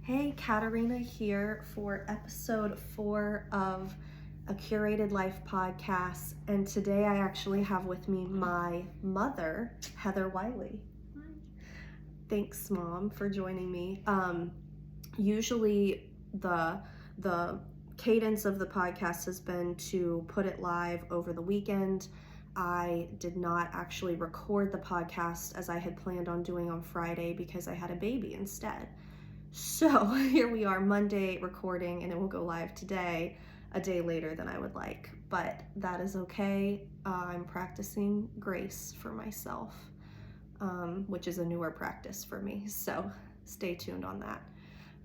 Hey, Katarina here for episode 4 of a Curated Life podcast, and today I actually have with me my mother, Heather Wiley. Hi. Thanks, Mom, for joining me. Usually the cadence of the podcast has been to put it live over the weekend. I did not actually record the podcast as I had planned on doing on Friday because I had a baby instead. So here we are, Monday recording, and it will go live today, a day later than I would like. But that is okay. I'm practicing grace for myself, which is a newer practice for me. So stay tuned on that.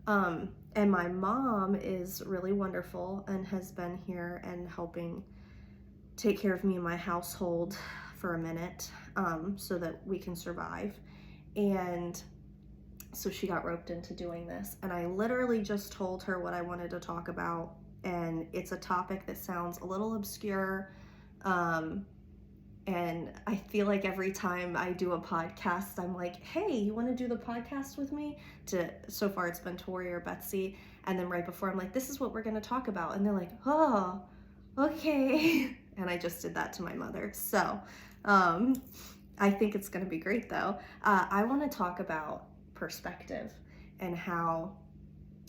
And my mom is really wonderful and has been here and helping take care of me and my household for a minute, so that we can survive. And so she got roped into doing this, and I literally just told her what I wanted to talk about, and it's a topic that sounds a little obscure, and I feel like every time I do a podcast, I'm like, hey, you want to do the podcast with me? So far it's been Tori or Betsy, and then right before I'm like, this is what we're going to talk about, and they're like, oh, okay. And I just did that to my mother. So I think it's going to be great though. I want to talk about perspective and how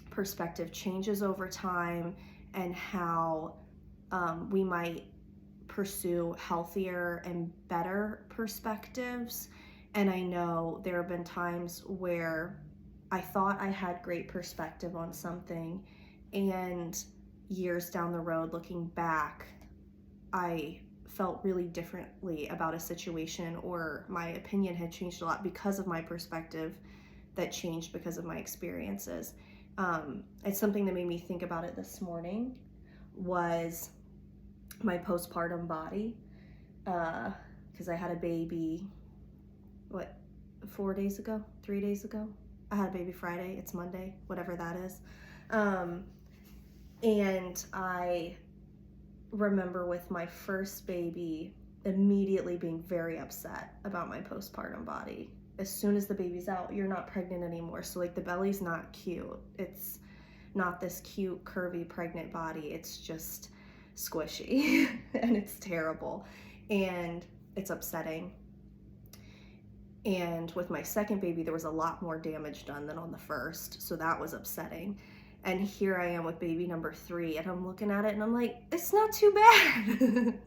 perspective changes over time, and how we might pursue healthier and better perspectives. And I know there have been times where I thought I had great perspective on something, and years down the road looking back, I felt really differently about a situation, or my opinion had changed a lot because of my perspective that changed because of my experiences. It's something that made me think about it this morning was my postpartum body, because I had a baby, 3 days ago? I had a baby Friday, it's Monday, whatever that is. And I remember with my first baby immediately being very upset about my postpartum body. As soon as the baby's out, you're not pregnant anymore. So like the belly's not cute. It's not this cute, curvy, pregnant body. It's just squishy and it's terrible and it's upsetting. And with my second baby, there was a lot more damage done than on the first. So that was upsetting. And here I am with baby number 3, and I'm looking at it and I'm like, it's not too bad.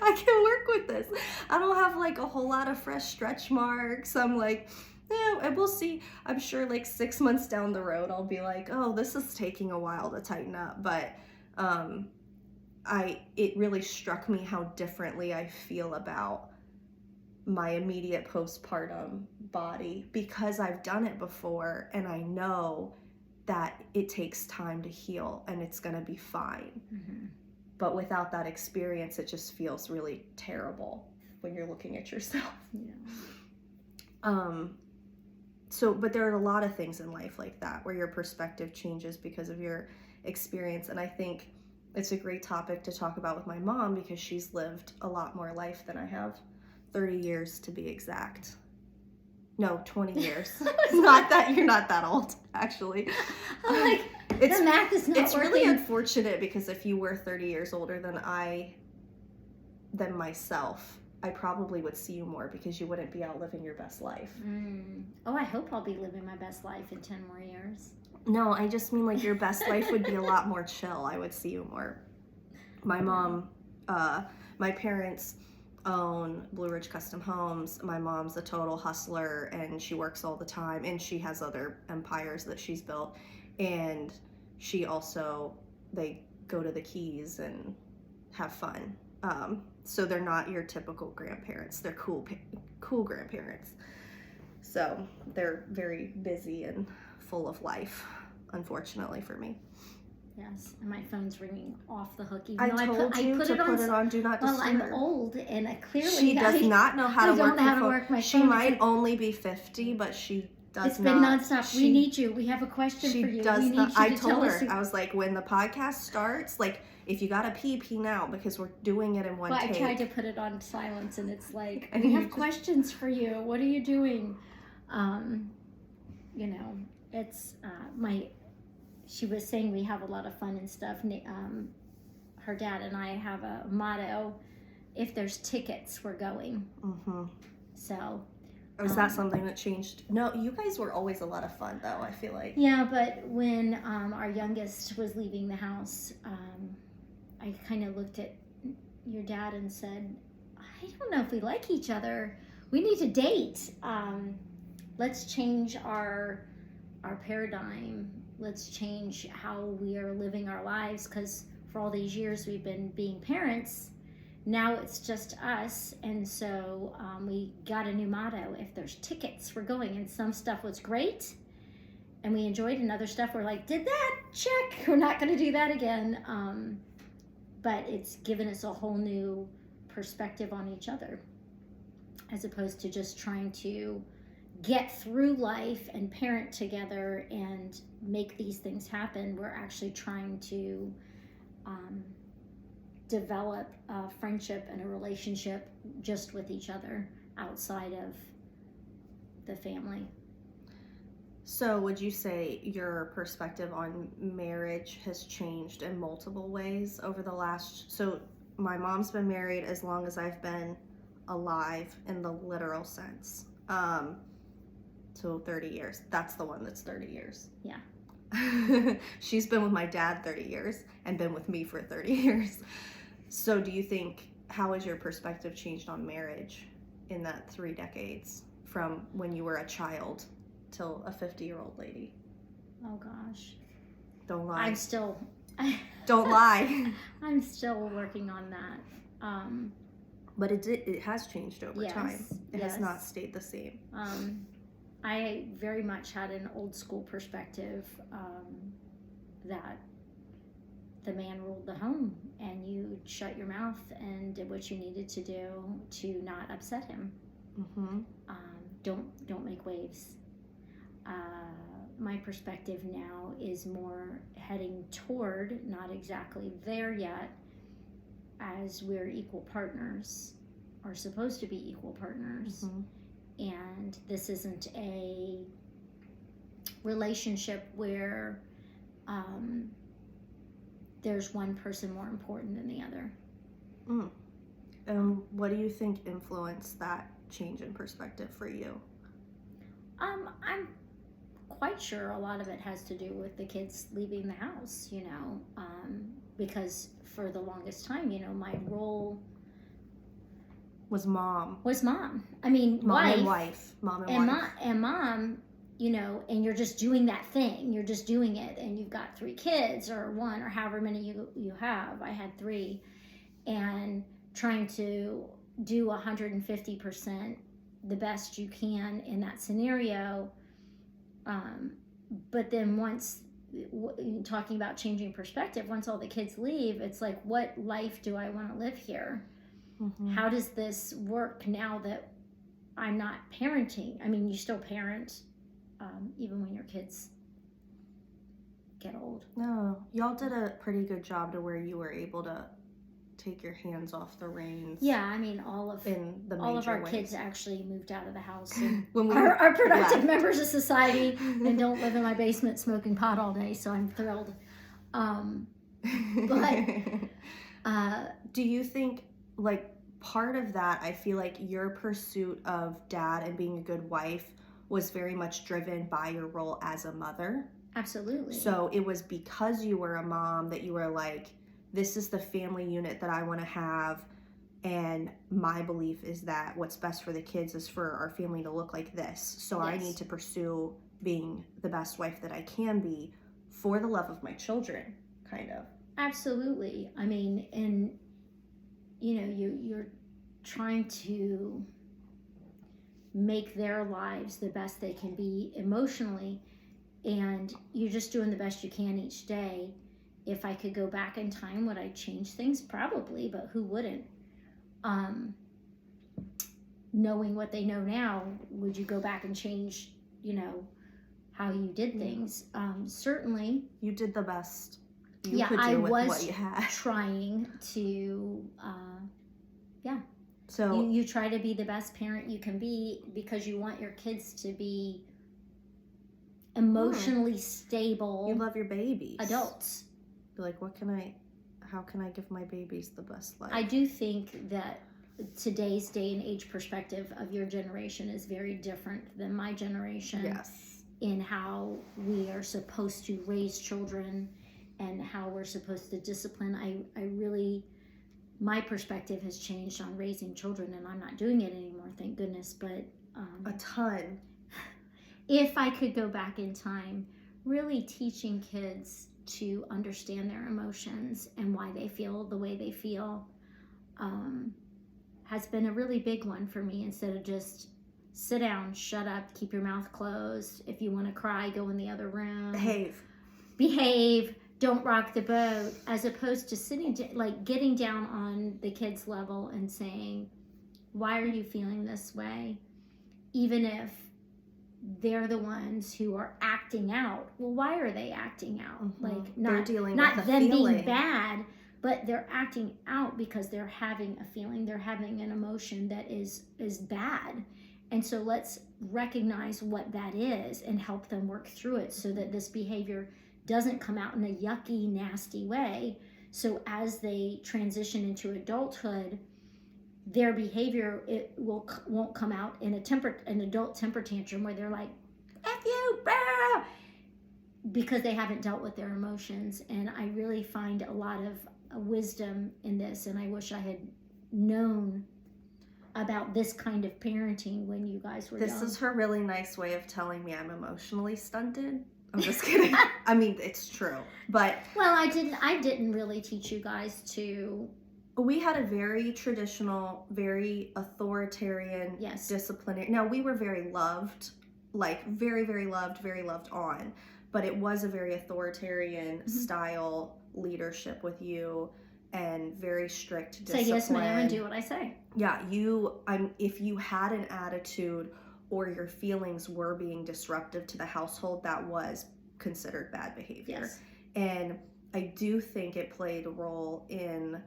I can work with this. I don't have like a whole lot of fresh stretch marks. I'm like, yeah, we'll see. I'm sure like 6 months down the road, I'll be like, oh, this is taking a while to tighten up. But it really struck me how differently I feel about my immediate postpartum body, because I've done it before and I know that it takes time to heal and it's going to be fine. Mm-hmm. But without that experience, it just feels really terrible when you're looking at yourself. Yeah. But there are a lot of things in life like that where your perspective changes because of your experience. And I think it's a great topic to talk about with my mom because she's lived a lot more life than I have. 30 years to be exact. No, 20 years. Not that you're not that old, actually. I'm like, the math is not It's working. really unfortunate because if you were 30 years older than myself, I probably would see you more because you wouldn't be out living your best life. Oh, I hope I'll be living my best life in 10 more years. No, I just mean like your best life would be a lot more chill. I would see you more. My mom, my parents own Blue Ridge Custom Homes. My mom's a total hustler and she works all the time, and she has other empires that she's built, and she also, they go to the Keys and have fun. So they're not your typical grandparents. They're cool grandparents. So they're very busy and full of life, unfortunately for me. Yes, and my phone's ringing off the hook. I told you to put it on Do Not Disturb. Well, I'm old, and clearly she does not know how to work her phone. She might only be 50, but she does not. It's been nonstop. We need you. We have a question for you. She does not. I told her, I was like, when the podcast starts, like, if you gotta pee now, because we're doing it in one take. I tried to put it on silence, and it's like, we have questions for you. What are you doing? It's she was saying we have a lot of fun and stuff. Her dad and I have a motto: if there's tickets, we're going. Mm-hmm. So. Is that something that changed? No, you guys were always a lot of fun, though, I feel like. Yeah, but when our youngest was leaving the house, I kind of looked at your dad and said, I don't know if we like each other. We need to date. Let's change our paradigm. Let's change how we are living our lives, because for all these years we've been being parents. Now it's just us, and so we got a new motto: if there's tickets, we're going. And some stuff was great, and we enjoyed, and other stuff we're like, did that, check, we're not going to do that again. But it's given us a whole new perspective on each other, as opposed to just trying to get through life and parent together and make these things happen. We're actually trying to develop a friendship and a relationship just with each other outside of the family. So would you say your perspective on marriage has changed in multiple ways over the last... So my mom's been married as long as I've been alive in the literal sense. So 30 years. That's the one that's 30 years. Yeah. She's been with my dad 30 years and been with me for 30 years. So do you think, how has your perspective changed on marriage in that 3 decades, from when you were a child till a 50-year-old lady? Oh gosh. Don't lie. I'm still... Don't lie. I'm still working on that. But it has changed over yes, time. It yes. has not stayed the same. I very much had an old school perspective that the man ruled the home, and you shut your mouth and did what you needed to do to not upset him. Mm-hmm. Don't make waves. My perspective now is more heading toward, not exactly there yet, as we're equal partners, or supposed to be equal partners. Mm-hmm. And this isn't a relationship where there's one person more important than the other. What do you think influenced that change in perspective for you? I'm quite sure a lot of it has to do with the kids leaving the house, because for the longest time, my role Was mom. I mean, Mom wife. and wife. Mom and And wife. mom, and you're just doing that thing. You're just doing it, and you've got 3 kids, or 1, or however many you have. I had 3, and trying to do 150% the best you can in that scenario. But then once, talking about changing perspective, once all the kids leave, it's like, what life do I want to live here? Mm-hmm. How does this work now that I'm not parenting? I mean, you still parent, even when your kids get old. No, y'all did a pretty good job to where you were able to take your hands off the reins. Yeah, I mean, all of our ways. kids actually moved out of the house and When we are productive left. members of society and don't live in my basement smoking pot all day, so I'm thrilled. Do you think, like, part of that, I feel like your pursuit of dad and being a good wife was very much driven by your role as a mother? Absolutely. So it was because you were a mom that you were like, this is the family unit that I want to have, and my belief is that what's best for the kids is for our family to look like this. So Yes. I need to pursue being the best wife that I can be for the love of my children, kind of. Absolutely. I mean, and you're trying to make their lives the best they can be emotionally, and you're just doing the best you can each day. If I could go back in time, would I change things? Probably, but who wouldn't? Knowing what they know now, would you go back and change, how you did things? Certainly. You did the best you could do I with was what you had. trying to, So you try to be the best parent you can be because you want your kids to be emotionally stable You love your babies. adults. You're like, how can I give my babies the best life? I do think that today's day and age perspective of your generation is very different than my generation. Yes. In how we are supposed to raise children and how we're supposed to discipline. I really, my perspective has changed on raising children, and I'm not doing it anymore, thank goodness. But a ton. If I could go back in time, really teaching kids to understand their emotions and why they feel the way they feel has been a really big one for me, instead of just sit down, shut up, keep your mouth closed. If you want to cry, go in the other room. Behave. Don't rock the boat. As opposed to getting down on the kid's level and saying, why are you feeling this way? Even if they're the ones who are acting out. Well, why are they acting out? Mm-hmm. They're dealing not with them feeling. being bad, but they're acting out because they're having a feeling. They're having an emotion that is bad. And so let's recognize what that is and help them work through it so that this behavior doesn't come out in a yucky, nasty way. So as they transition into adulthood, their behavior won't come out in an adult temper tantrum where they're like, F you, blah! Because they haven't dealt with their emotions. And I really find a lot of wisdom in this, and I wish I had known about this kind of parenting when you guys were young. This is her really nice way of telling me I'm emotionally stunted. I'm just kidding. I mean, it's true. But well, I didn't really teach you guys to. We had a very traditional, very authoritarian, disciplinary. Now, we were very loved, like very, very loved on, but it was a very authoritarian style leadership with you, and very strict discipline. Say yes, ma'am, and do what I say. Yeah, if you had an attitude or your feelings were being disruptive to the household, that was considered bad behavior. Yes. And I do think it played a role in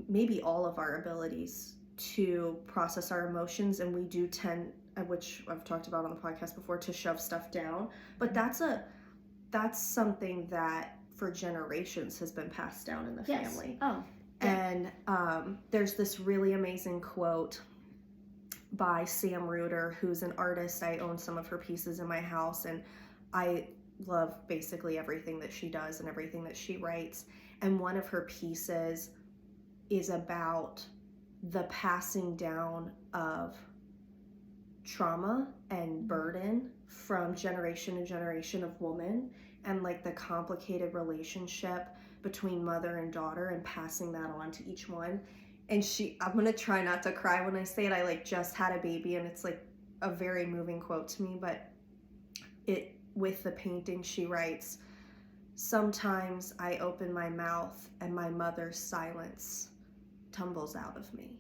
maybe all of our abilities to process our emotions, and we do tend, which I've talked about on the podcast before, to shove stuff down. But that's something that for generations has been passed down in the family. Oh. Yeah. And there's this really amazing quote by Sam Reuter, who's an artist. I own some of her pieces in my house, and I love basically everything that she does and everything that she writes. And one of her pieces is about the passing down of trauma and burden from generation to generation of women, and like the complicated relationship between mother and daughter and passing that on to each one. And I'm gonna try not to cry when I say it. I just had a baby, and it's like a very moving quote to me, but with the painting, she writes, "Sometimes I open my mouth and my mother's silence tumbles out of me."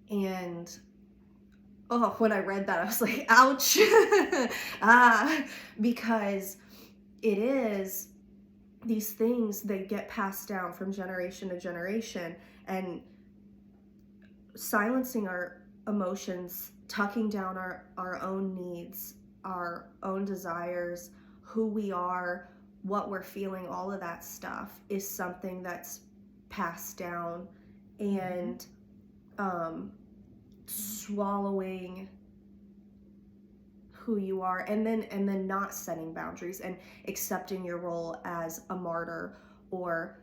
And when I read that, I was like, ouch. Because it is these things, they get passed down from generation to generation, and silencing our emotions, tucking down our own needs, our own desires, who we are, what we're feeling, all of that stuff is something that's passed down. And swallowing who you are, and then not setting boundaries and accepting your role as a martyr or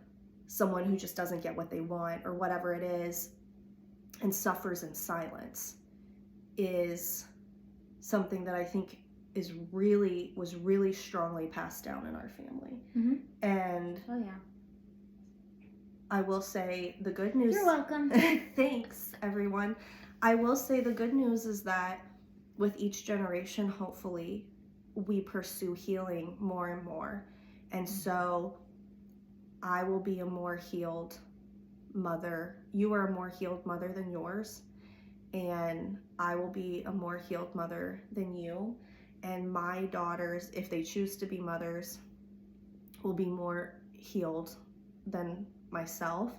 someone who just doesn't get what they want or whatever it is and suffers in silence is something that I think was really strongly passed down in our family. And oh yeah, I will say the good news. You're welcome. Thanks, everyone. I will say the good news is that with each generation, hopefully, we pursue healing more and more. And so I will be a more healed mother. You are a more healed mother than yours. And I will be a more healed mother than you. And my daughters, if they choose to be mothers, will be more healed than myself.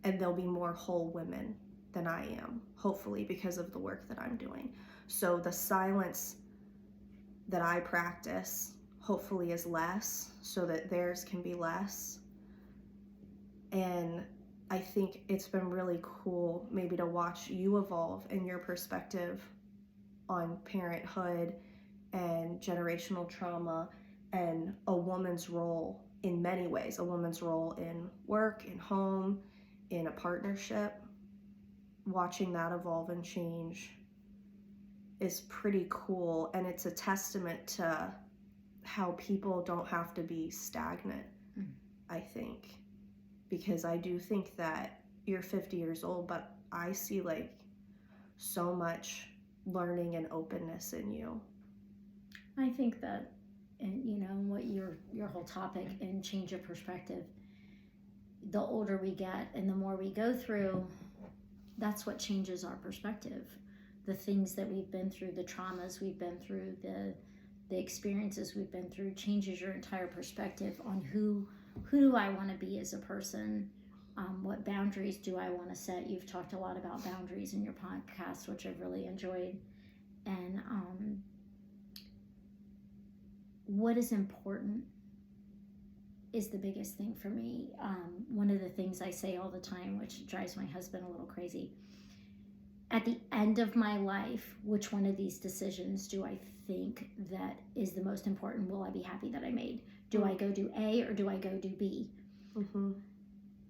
And they'll be more whole women than I am, hopefully, because of the work that I'm doing. So the silence that I practice hopefully is less, so that theirs can be less. And I think it's been really cool maybe to watch you evolve in your perspective on parenthood and generational trauma and a woman's role in many ways, a woman's role in work, in home, in a partnership. Watching that evolve and change is pretty cool, and it's a testament to how people don't have to be stagnant, I think, because I do think that you're 50 years old, but I see like so much learning and openness in you. I think that, and you know, what your whole topic and change of perspective, the older we get and the more we go through, that's what changes our perspective. The things that we've been through, the traumas we've been through, the experiences we've been through changes your entire perspective on who do I want to be as a person, what boundaries do I want to set. You've talked a lot about boundaries in your podcast, which I've really enjoyed. And what is important is the biggest thing for me. One of the things I say all the time, which drives my husband a little crazy, at the end of my life, which one of these decisions do I think that is the most important? Will I be happy that I made? Do I go do A or do I go do B? Mm-hmm.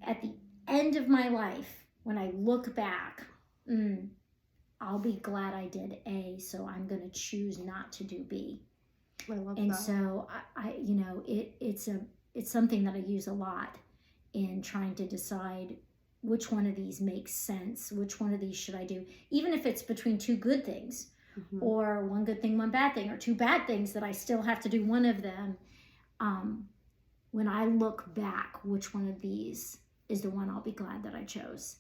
At the end of my life, when I look back, I'll be glad I did A, so I'm going to choose not to do B. I love and that. So I you know, it's something that I use a lot in trying to decide which one of these makes sense, which one of these should I do, even if it's between two good things, or one good thing, one bad thing, or two bad things that I still have to do one of them. When I look back, which one of these is the one I'll be glad that I chose?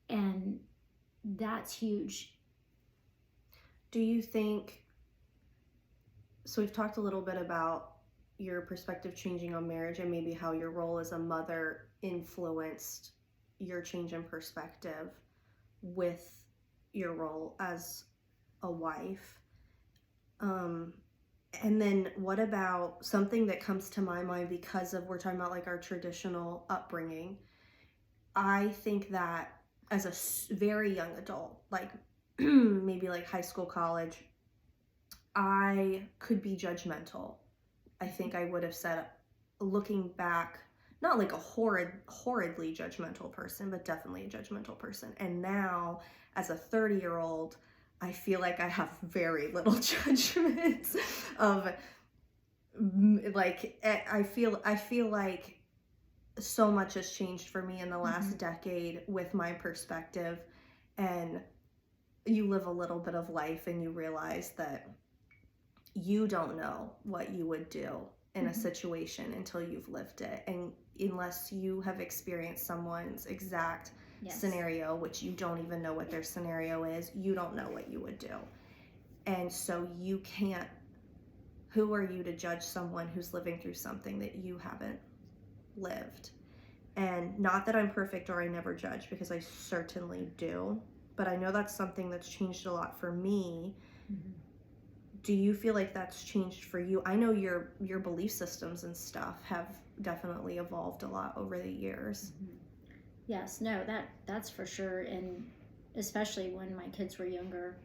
And that's huge. Do you think, so we've talked a little bit about your perspective changing on marriage and maybe how your role as a mother influenced your change in perspective with your role as a wife. And then what about something that comes to my mind because of, we're talking about like our traditional upbringing. I think that as a very young adult, like maybe like high school, college, I could be judgmental. I think I would have said, looking back, not like a horridly judgmental person, but definitely a judgmental person. And now, as a 30-year-old, I feel like I have very little judgment of, like, I feel like so much has changed for me in the last decade with my perspective. And you live a little bit of life and you realize that you don't know what you would do in a situation until you've lived it, and unless you have experienced someone's exact scenario, which you don't even know what their scenario is, you don't know what you would do. And so you can't, who are you to judge someone who's living through something that you haven't lived? And not that I'm perfect or I never judge, because I certainly do, but I know that's something that's changed a lot for me. Do you feel like that's changed for you? I know your belief systems and stuff have definitely evolved a lot over the years. Yes, no, that's for sure. And especially when my kids were younger,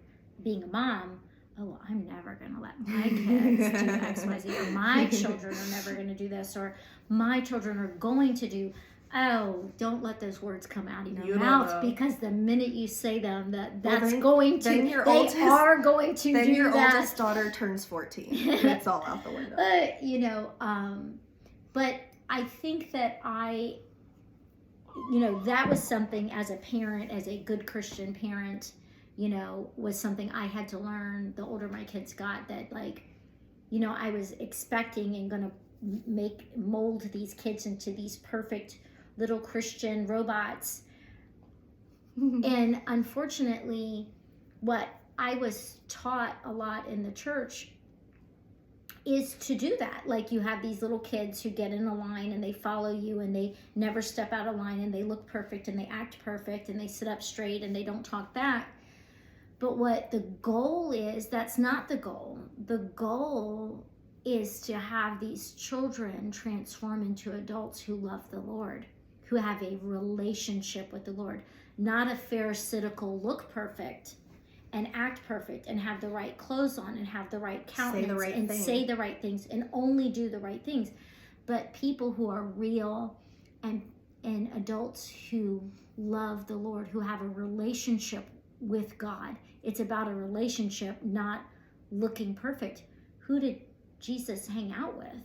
being a mom, oh, I'm never going to let my kids do X, Y, Z, or my children are never going to do this, or my children are going to do, oh, don't let those words come out of your mouth, because the minute you say them, they are going to do that. Then your oldest daughter turns 14. It's all out the window. But I think that that was something as a parent, as a good Christian parent, was something I had to learn the older my kids got, that I was expecting and going to mold these kids into these perfect little Christian robots. And unfortunately, what I was taught a lot in the church is to do that. Like, you have these little kids who get in a line and they follow you and they never step out of line and they look perfect and they act perfect and they sit up straight and they don't talk back. But what the goal is, that's not the goal. The goal is to have these children transform into adults who love the Lord, who have a relationship with the Lord, not a pharisaical look perfect and act perfect and have the right clothes on and have the right countenance and say the right things and only do the right things, but people who are real and adults who love the Lord, who have a relationship with God. It's about a relationship, not looking perfect. Who did Jesus hang out with?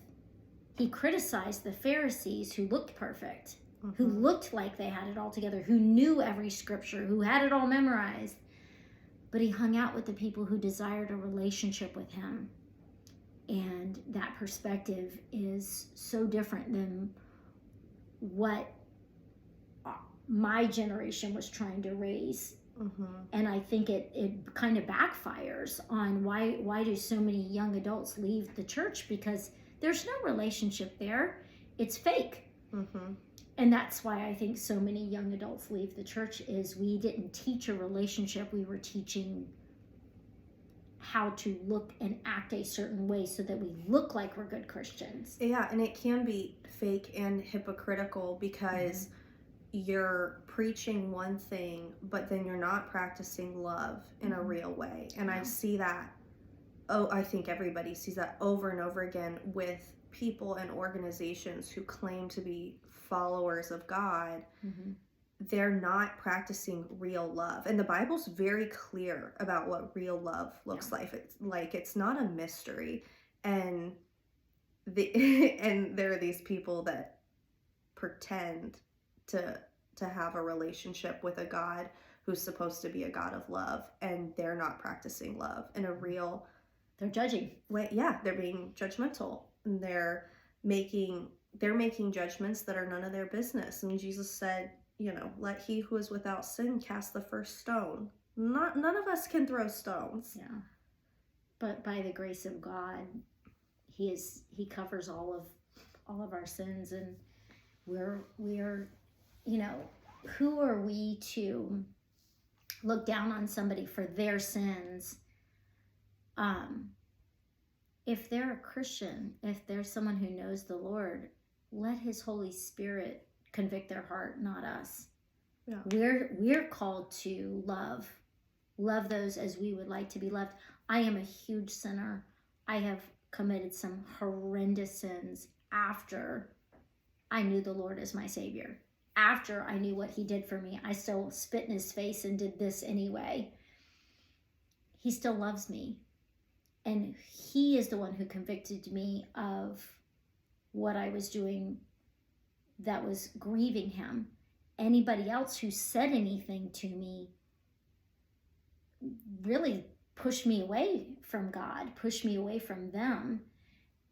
He criticized the Pharisees who looked perfect, who looked like they had it all together, who knew every scripture, who had it all memorized. But he hung out with the people who desired a relationship with him. And that perspective is so different than what my generation was trying to raise. And I think it kind of backfires on why do so many young adults leave the church, because there's no relationship there. It's fake. And that's why I think so many young adults leave the church, is we didn't teach a relationship. We were teaching how to look and act a certain way so that we look like we're good Christians. Yeah, and it can be fake and hypocritical because you're preaching one thing, but then you're not practicing love in a real way. And I see that, I think everybody sees that over and over again with people and organizations who claim to be followers of God. They're not practicing real love. And the Bible's very clear about what real love looks like. It's not a mystery. And and there are these people that pretend to have a relationship with a God who's supposed to be a God of love, and they're not practicing love in a real, they're judging way. Yeah, they're being judgmental, and they're making judgments that are none of their business. And Jesus said, let he who is without sin cast the first stone. None of us can throw stones. Yeah, but by the grace of God, he covers all of our sins, and we're who are we to look down on somebody for their sins? If they're a Christian, if there's someone who knows the Lord, let his Holy Spirit convict their heart, not us. Yeah. We're called to love those as we would like to be loved. I am a huge sinner. I have committed some horrendous sins after I knew the Lord as my Savior. After I knew what he did for me, I still spit in his face and did this anyway. He still loves me. And he is the one who convicted me of what I was doing that was grieving him. Anybody else who said anything to me really pushed me away from God, pushed me away from them.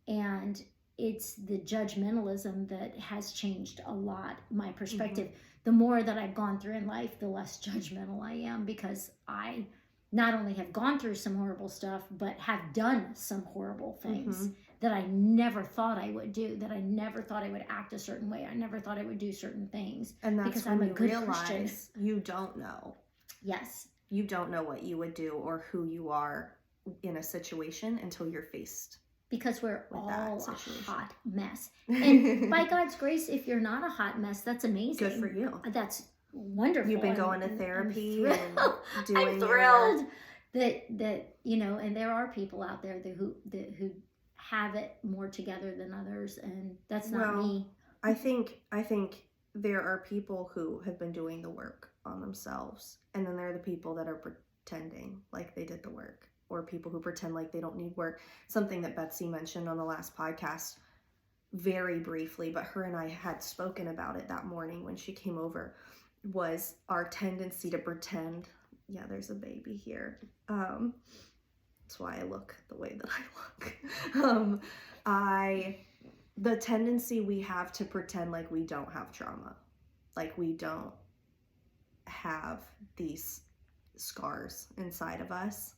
And it's the judgmentalism that has changed a lot my perspective. The more that I've gone through in life, the less judgmental I am, because I not only have gone through some horrible stuff, but have done some horrible things that I never thought I would do, that I never thought I would act a certain way. I never thought I would do certain things. And that's because when I'm a you good realize Christian. You don't know. Yes. You don't know what you would do or who you are in a situation until you're faced. Because we're all a hot mess. And by God's grace, if you're not a hot mess, that's amazing. Good for you. That's wonderful. You've been going to therapy and doing I'm thrilled that and there are people out there who have it more together than others, and that's not me. I think there are people who have been doing the work on themselves, and then there are the people that are pretending like they did the work, or people who pretend like they don't need work. Something that Betsy mentioned on the last podcast very briefly, but her and I had spoken about it that morning when she came over, was our tendency to pretend. Yeah, there's a baby here. That's why I look the way that I look. The tendency we have to pretend like we don't have trauma, like we don't have these scars inside of us.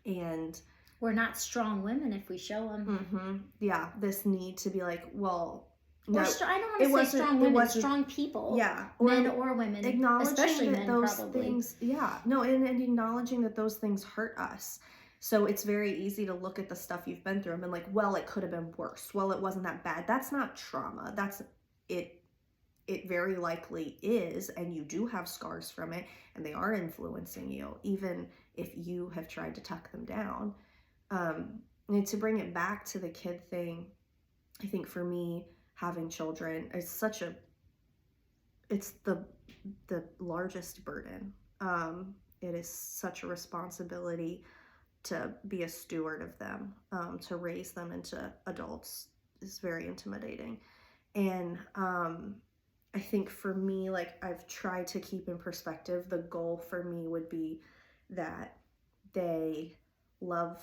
And we're not strong women if we show them. Yeah, this need to be like, well, Or No, I don't it want to say wasn't- strong it women, wasn't- strong people. yeah, Men or women. acknowledging Especially that men, those probably. things, yeah, no, and acknowledging that those things hurt us. So it's very easy to look at the stuff you've been through and be like, well, it could have been worse. Well, it wasn't that bad. That's not trauma. That's it. It very likely is, and you do have scars from it, and they are influencing you, even if you have tried to tuck them down. And to bring it back to the kid thing, I think for me, having children is it's the largest burden. It is such a responsibility to be a steward of them, to raise them into adults is very intimidating. And I think for me, like, I've tried to keep in perspective, the goal for me would be that they love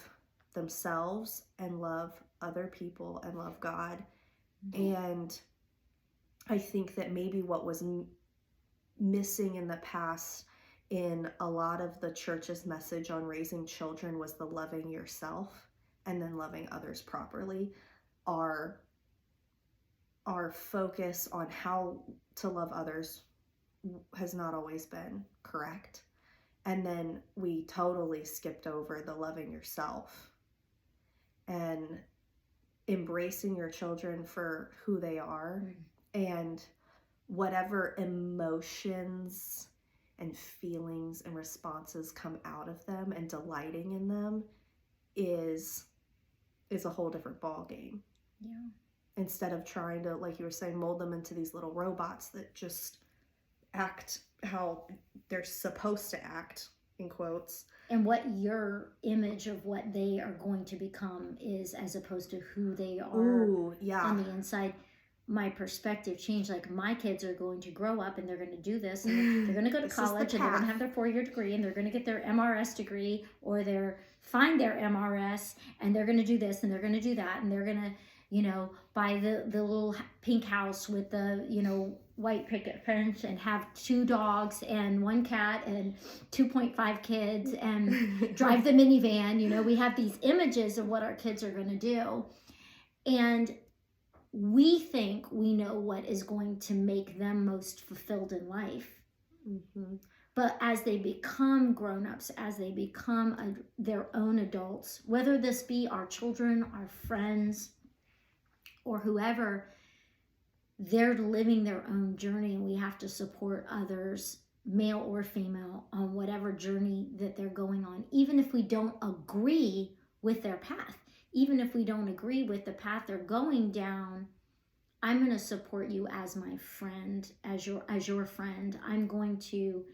themselves and love other people and love God. And I think that maybe what was missing in the past in a lot of the church's message on raising children was the loving yourself and then loving others properly. Our focus on how to love others has not always been correct. And then we totally skipped over the loving yourself and embracing your children for who they are, and whatever emotions and feelings and responses come out of them, and delighting in them is a whole different ball game. Yeah. Instead of trying to, like you were saying, mold them into these little robots that just act how they're supposed to act, in quotes. And what your image of what they are going to become is, as opposed to who they are. Ooh, yeah. On the inside. My perspective changed. Like, my kids are going to grow up and they're going to do this, and they're going to go to college, and they're going to have their 4-year degree, and they're going to get their MRS degree, or find their MRS, and they're going to do this and they're going to do that, and they're going to, buy the little pink house with the, white picket fence, and have 2 dogs and 1 cat and 2.5 kids, and drive the minivan. We have these images of what our kids are going to do, and we think we know what is going to make them most fulfilled in life. Mm-hmm. But as they become grown-ups, as they become their own adults, whether this be our children, our friends, or whoever, they're living their own journey, and we have to support others, male or female, on whatever journey that they're going on, even if we don't agree with their path. Even if we don't agree with the path they're going down, I'm going to support you as my friend, as your friend. I'm going to,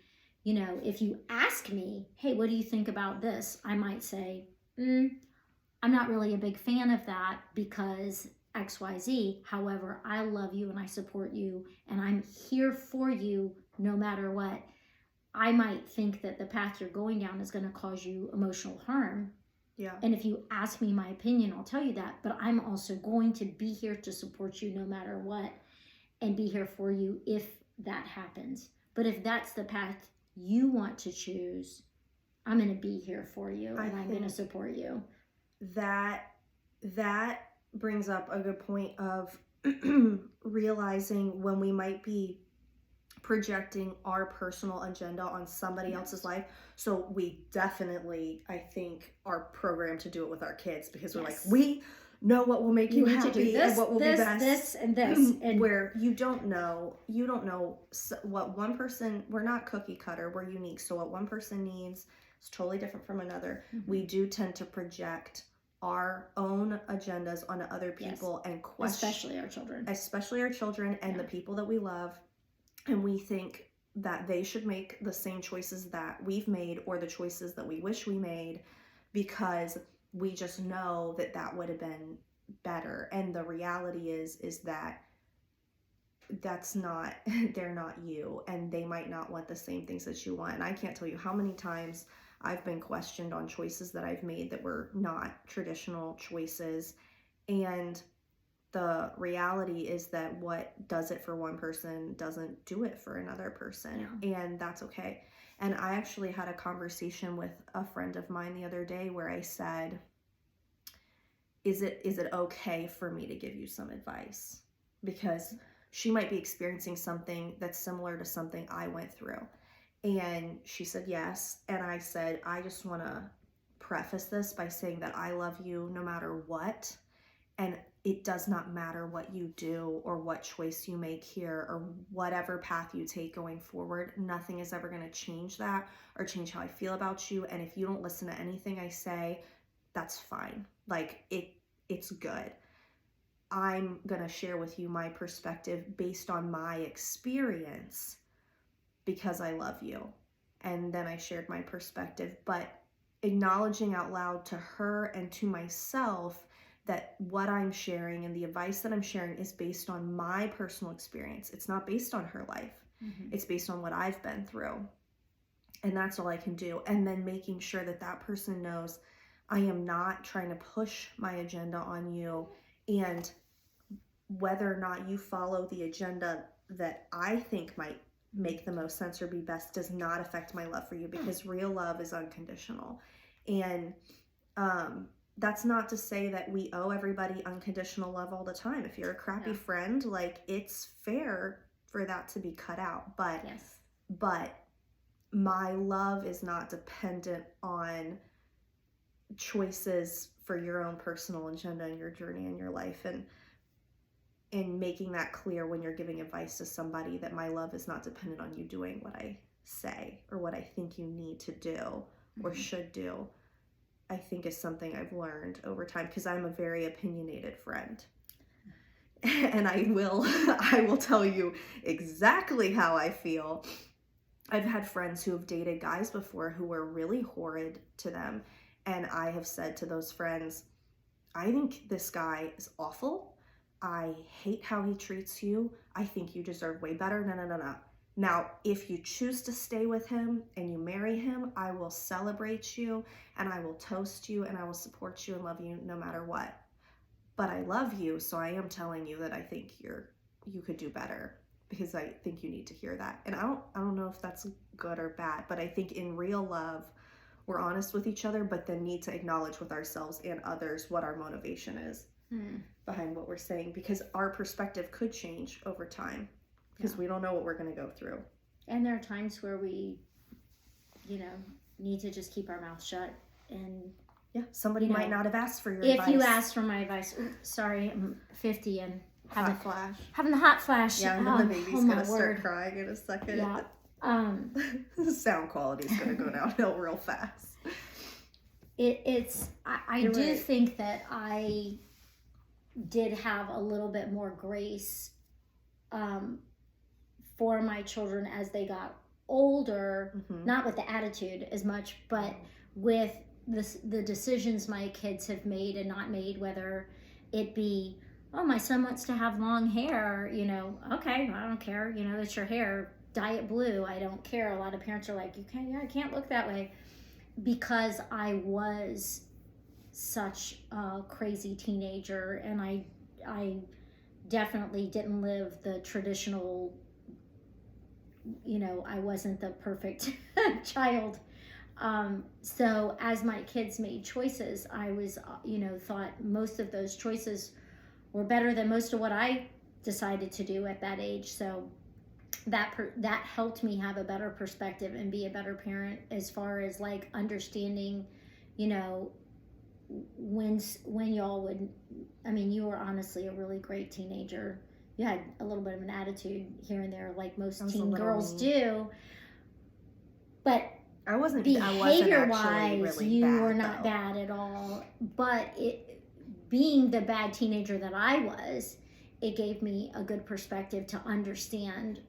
if you ask me, hey, what do you think about this? I might say, I'm not really a big fan of that because XYZ. However, I love you and I support you, and I'm here for you no matter what. I might think that the path you're going down is going to cause you emotional harm. Yeah. And if you ask me my opinion, I'll tell you that. But I'm also going to be here to support you no matter what, and be here for you if that happens. But if that's the path you want to choose, I'm going to be here for you, and I'm going to support you. That brings up a good point of realizing when we might be projecting our personal agenda on somebody else's life. So we definitely, I think, are programmed to do it with our kids, because we're like, we know what will make you happy this, and what will be best. This and this. And where you don't know what one person, we're not cookie cutter, we're unique. So what one person needs is totally different from another. Mm-hmm. We do tend to project our own agendas onto other people, and question, especially our children and the people that we love. And we think that they should make the same choices that we've made, or the choices that we wish we made, because we just know that would have been better. And the reality is that that's not, they're not you, and they might not want the same things that you want. And I can't tell you how many times I've been questioned on choices that I've made that were not traditional choices. And the reality is that what does it for one person doesn't do it for another person. Yeah. And that's okay. And I actually had a conversation with a friend of mine the other day where I said, is it okay for me to give you some advice? because she might be experiencing something that's similar to something I went through. And she said yes. And I said, I just want to preface this by saying that I love you no matter what. And it does not matter what you do or what choice you make here or whatever path you take going forward. Nothing is ever going to change that or change how I feel about you. And if you don't listen to anything I say, that's fine. Like, it's good. I'm going to share with you my perspective based on my experience because I love you. And then I shared my perspective, but acknowledging out loud to her and to myself that what I'm sharing and the advice that I'm sharing is based on my personal experience. It's not based on her life. Mm-hmm. It's based on what I've been through. And that's all I can do. And then making sure that that person knows I am not trying to push my agenda on you, and whether or not you follow the agenda that I think might make the most sense or be best does not affect my love for you, because real love is unconditional. And that's not to say that we owe everybody unconditional love all the time. If you're a crappy friend, like, it's fair for that to be cut out. But yes. But my love is not dependent on choices for your own personal agenda and your journey in your life. And making that clear when you're giving advice to somebody, that my love is not dependent on you doing what I say or what I think you need to do or should do, I think is something I've learned over time, because I'm a very opinionated friend. And I will tell you exactly how I feel. I've had friends who have dated guys before who were really horrid to them. And I have said to those friends, I think this guy is awful. I hate how he treats you. I think you deserve way better. No. Now, if you choose to stay with him and you marry him, I will celebrate you and I will toast you and I will support you and love you no matter what. But I love you, so I am telling you that I think you could do better, because I think you need to hear that. And I don't know if that's good or bad, but I think in real love, we're honest with each other, but then need to acknowledge with ourselves and others what our motivation is behind what we're saying, because our perspective could change over time, because we don't know what we're going to go through. And there are times where we, need to just keep our mouth shut. And somebody might not have asked for your advice. If you asked for my advice, sorry, I'm 50 and having the hot flash. Yeah, and then the baby's going to start crying in a second. Yeah. The sound quality is going to go downhill real fast. I do think that I did have a little bit more grace for my children as they got older, not with the attitude as much, but with the decisions my kids have made and not made, whether it be, oh, my son wants to have long hair, okay, I don't care, it's your hair, dye it blue, I don't care. A lot of parents are like, I can't look that way, because I was such a crazy teenager, and I definitely didn't live the traditional, I wasn't the perfect child. So as my kids made choices, I was, thought most of those choices were better than most of what I decided to do at that age. So that helped me have a better perspective and be a better parent, as far as like understanding, when y'all would, you were honestly a really great teenager. You had a little bit of an attitude here and there, like most teen girls do. But behavior-wise, really you bad, were not bad at all. But being the bad teenager that I was, it gave me a good perspective to understand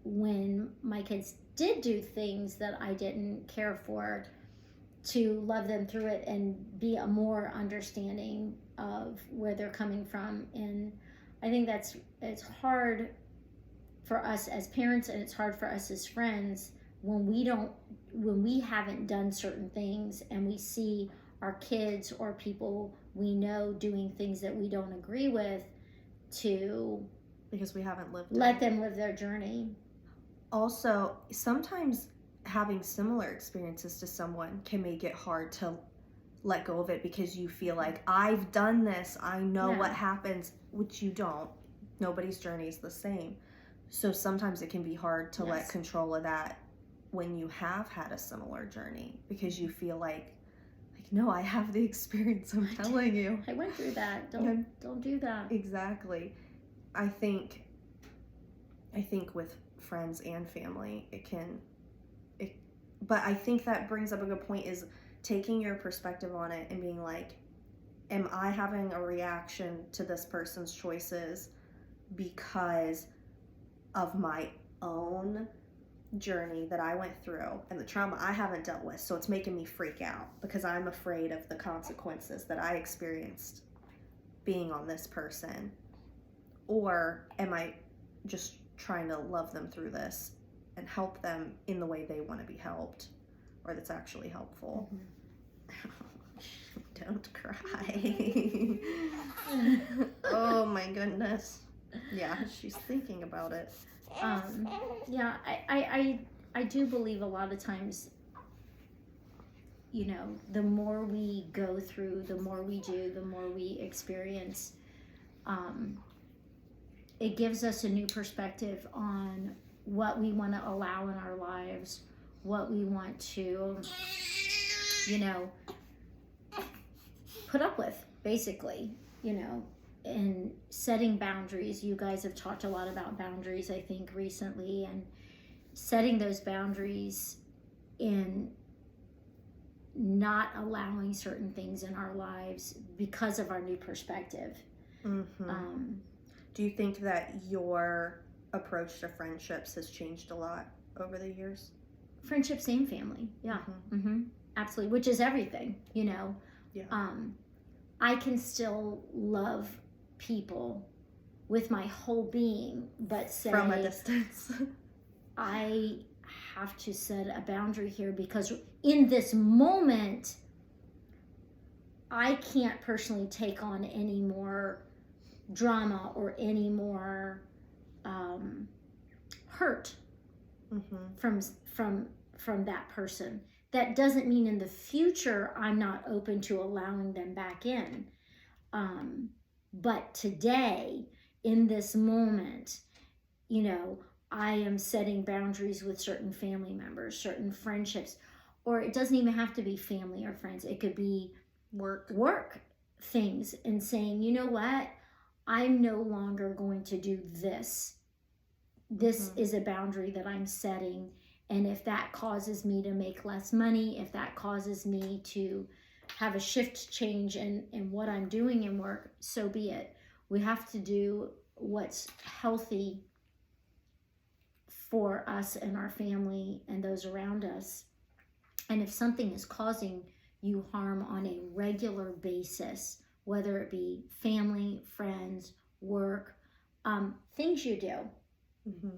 when my kids did do things that I didn't care for, to love them through it and be a more understanding of where they're coming from. And I think it's hard for us as parents, and it's hard for us as friends when we haven't done certain things and we see our kids or people we know doing things that we don't agree with, because we haven't lived let them live their journey. Also, sometimes having similar experiences to someone can make it hard to let go of it, because you feel like, I've done this, I know what happens, which you don't. Nobody's journey is the same. So sometimes it can be hard to let control of that when you have had a similar journey, because you feel like no, I have the experience, I'm telling you. I went through that. Don't do that. Exactly. I think with friends and family, but I think that brings up a good point, is taking your perspective on it and being like, am I having a reaction to this person's choices because of my own journey that I went through and the trauma I haven't dealt with, so it's making me freak out because I'm afraid of the consequences that I experienced being on this person? Or am I just trying to love them through this and help them in the way they want to be helped, or that's actually helpful? Don't cry. Oh my goodness. Yeah, she's thinking about it. Yeah, I do believe a lot of times, the more we go through, the more we do, the more we experience, it gives us a new perspective on what we want to allow in our lives, what we want to, put up with, basically, and setting boundaries. You guys have talked a lot about boundaries, I think, recently, and setting those boundaries in not allowing certain things in our lives because of our new perspective. Mm-hmm. Do you think that your approach to friendships has changed a lot over the years? Friendships and family, yeah. Absolutely, which is everything, Yeah. I can still love people with my whole being, but say from a distance. I have to set a boundary here, because in this moment I can't personally take on any more drama or any more hurt from that person. That doesn't mean in the future I'm not open to allowing them back in. But today, in this moment, I am setting boundaries with certain family members, certain friendships, or it doesn't even have to be family or friends. It could be work things, and saying, you know what? I'm no longer going to do this. This is a boundary that I'm setting. And if that causes me to make less money, if that causes me to have a shift change in what I'm doing in work, so be it. We have to do what's healthy for us and our family and those around us. And if something is causing you harm on a regular basis, whether it be family, friends, work, things you do,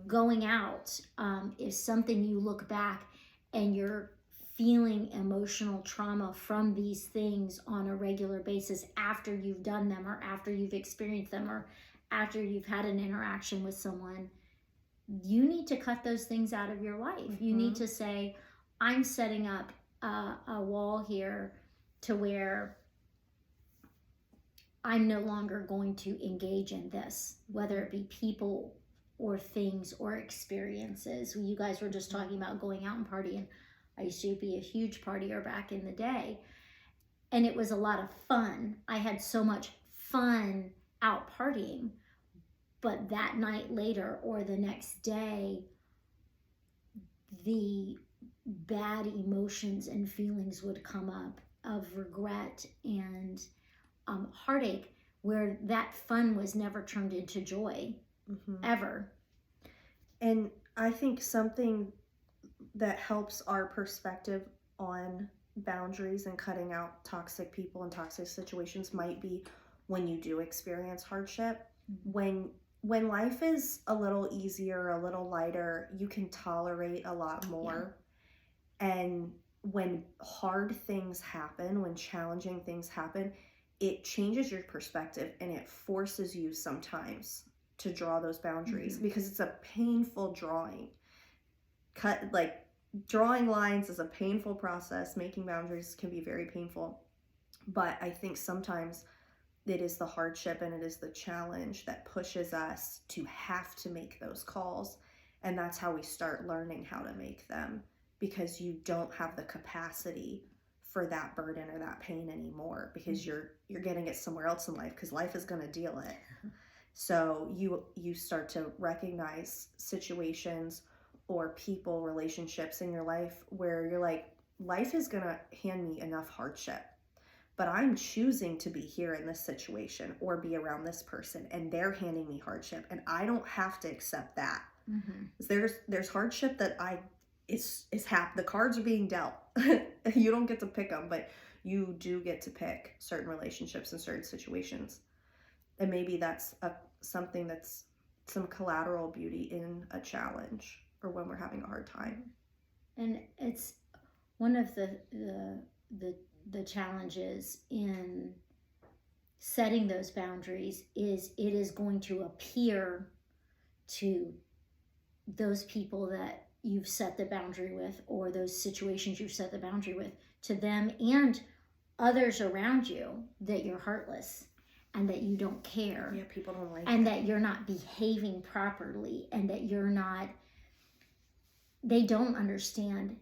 going out, is something you look back and you're feeling emotional trauma from these things on a regular basis after you've done them, or after you've experienced them, or after you've had an interaction with someone, you need to cut those things out of your life. You need to say, I'm setting up a wall here to where I'm no longer going to engage in this, whether it be people or things or experiences. You guys were just talking about going out and partying. I used to be a huge partier back in the day, and it was a lot of fun. I had so much fun out partying, but that night later or the next day, the bad emotions and feelings would come up of regret and heartache, where that fun was never turned into joy, ever. And I think something that helps our perspective on boundaries and cutting out toxic people and toxic situations might be when you do experience hardship. When life is a little easier, a little lighter, you can tolerate a lot more. Yeah. And when hard things happen, when challenging things happen, it changes your perspective and it forces you sometimes to draw those boundaries, because it's a painful drawing. Drawing lines is a painful process. Making boundaries can be very painful. But I think sometimes it is the hardship and it is the challenge that pushes us to have to make those calls. And that's how we start learning how to make them, because you don't have the capacity for that burden or that pain anymore, because you're getting it somewhere else in life, because life is going to deal it. So you start to recognize situations or people, relationships in your life where you're like, life is going to hand me enough hardship, but I'm choosing to be here in this situation or be around this person, and they're handing me hardship, and I don't have to accept that. There's hardship that the cards are being dealt. You don't get to pick them, but you do get to pick certain relationships and certain situations. And maybe that's something that's some collateral beauty in a challenge or when we're having a hard time. And it's one of the challenges in setting those boundaries is it is going to appear to those people that you've set the boundary with, or those situations you've set the boundary with, to them and others around you, that you're heartless and that you don't care. Yeah, people don't like and that you're not behaving properly, and that they don't understand.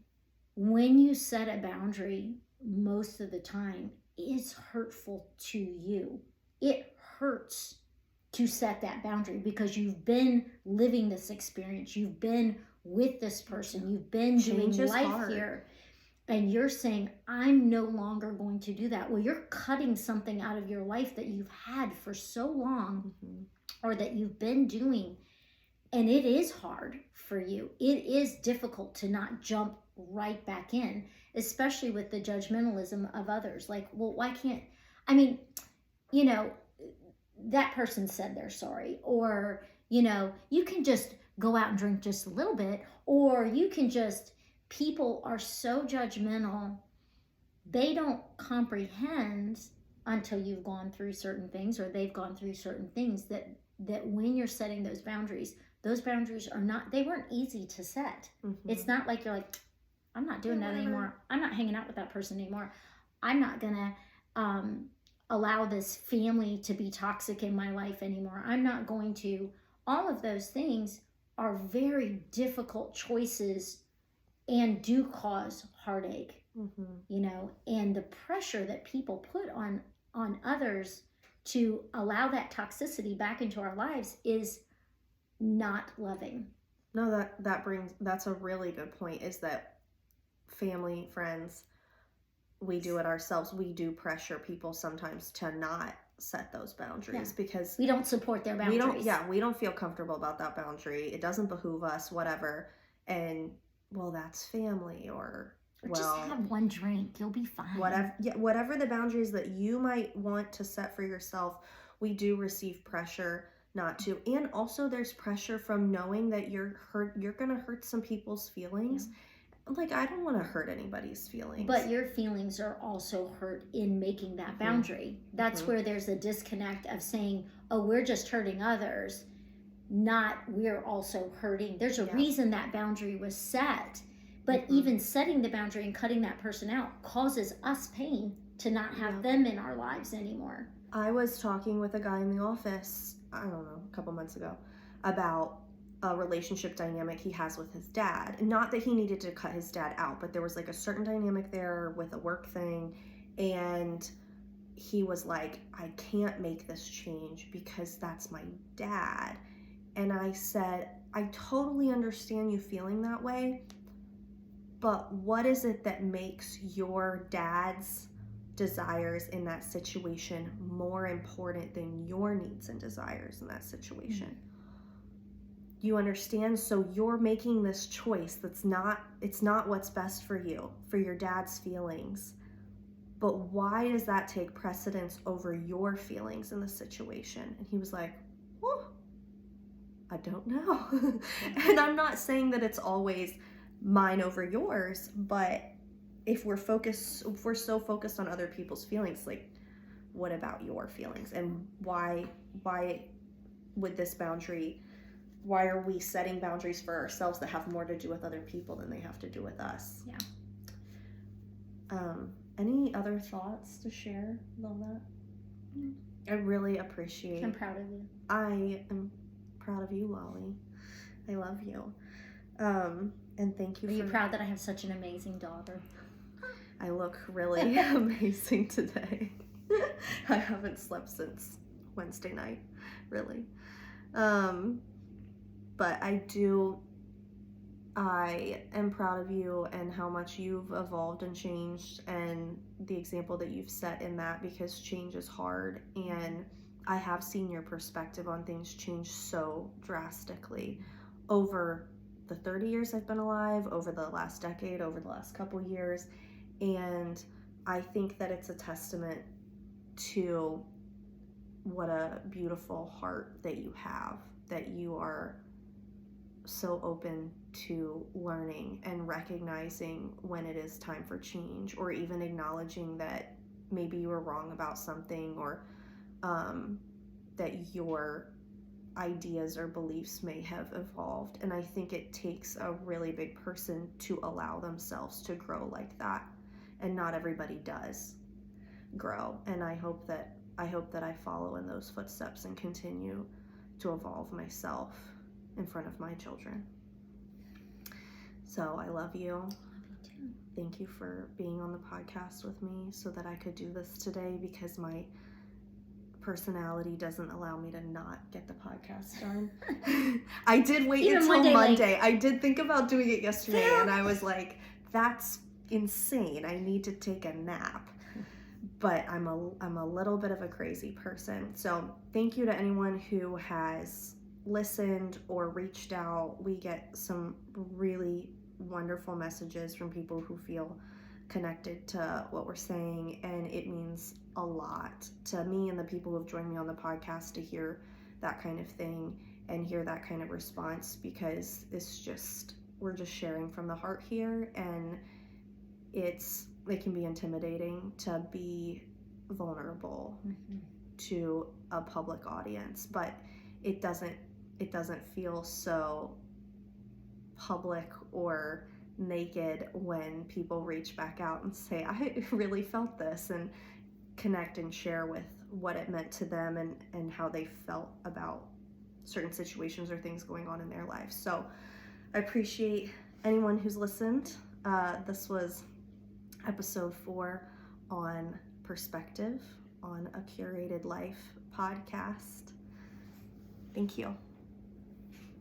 When you set a boundary, most of the time, it's hurtful to you. It hurts to set that boundary because you've been living this experience. You've been with this person. You've been doing life here. And you're saying, I'm no longer going to do that. Well, you're cutting something out of your life that you've had for so long, or that you've been doing. And it is hard for you. It is difficult to not jump right back in, especially with the judgmentalism of others. Like, well, why can't, that person said they're sorry, or, you can just go out and drink just a little bit, or you can just, people are so judgmental. They don't comprehend until you've gone through certain things, or they've gone through certain things, that when you're setting those boundaries they weren't easy to set. It's not like you're like, I'm not doing that anymore. I'm not hanging out with that person anymore. I'm not gonna allow this family to be toxic in my life anymore. I'm not going to. All of those things are very difficult choices and do cause heartache, and the pressure that people put on others to allow that toxicity back into our lives is not loving. No, that's a really good point, is that family, friends, we do it ourselves. We do pressure people sometimes to not set those boundaries because we don't support their boundaries. We don't feel comfortable about that boundary. It doesn't behoove us, whatever. And well, that's family, or just have one drink, you'll be fine. Whatever the boundaries that you might want to set for yourself, we do receive pressure not to. And also there's pressure from knowing that you're going to hurt some people's feelings. Like, I don't want to hurt anybody's feelings. But your feelings are also hurt in making that boundary. That's where there's a disconnect of saying, oh, we're just hurting others, not we're also hurting. There's a reason that boundary was set. But even setting the boundary and cutting that person out causes us pain to not have them in our lives anymore. I was talking with a guy in the office, I don't know, a couple months ago, about a relationship dynamic he has with his dad. Not that he needed to cut his dad out, but there was like a certain dynamic there with a work thing, and he was like, I can't make this change because that's my dad. And I said, I totally understand you feeling that way, but what is it that makes your dad's desires in that situation more important than your needs and desires in that situation? You understand? So you're making this choice it's not what's best for you, for your dad's feelings. But why does that take precedence over your feelings in the situation? And he was like, well, I don't know. And I'm not saying that it's always mine over yours, but if we're so focused on other people's feelings, like, what about your feelings? And why would this boundary, why are we setting boundaries for ourselves that have more to do with other people than they have to do with us? Any other thoughts to share on that? I really appreciate. I'm proud of you. I am proud of you, Wiley. I love you. And thank you. Are you proud that I have such an amazing daughter? I look really amazing today. I haven't slept since Wednesday night, really. But I am proud of you and how much you've evolved and changed, and the example that you've set in that, because change is hard, and I have seen your perspective on things change so drastically over the 30 years I've been alive, over the last decade, over the last couple years. And I think that it's a testament to what a beautiful heart that you have, that you are so open to learning and recognizing when it is time for change, or even acknowledging that maybe you were wrong about something, or that your ideas or beliefs may have evolved. And I think it takes a really big person to allow themselves to grow like that, and not everybody does grow. And I hope that I follow in those footsteps and continue to evolve myself in front of my children. So I love you. Love you too. Thank you for being on the podcast with me so that I could do this today, because my personality doesn't allow me to not get the podcast done. I did wait Even until one day, Monday. I did think about doing it yesterday, and I was like, that's insane. I need to take a nap. But I'm a little bit of a crazy person. So thank you to anyone who has listened or reached out. We get some really wonderful messages from people who feel connected to what we're saying, and it means a lot to me and the people who have joined me on the podcast to hear that kind of thing and hear that kind of response, because we're just sharing from the heart here, and it can be intimidating to be vulnerable to a public audience, but it doesn't feel so public or naked when people reach back out and say, I really felt this, and connect and share with what it meant to them and how they felt about certain situations or things going on in their lives. So I appreciate anyone who's listened. This was episode 4 on perspective on a Curated Life podcast. Thank you.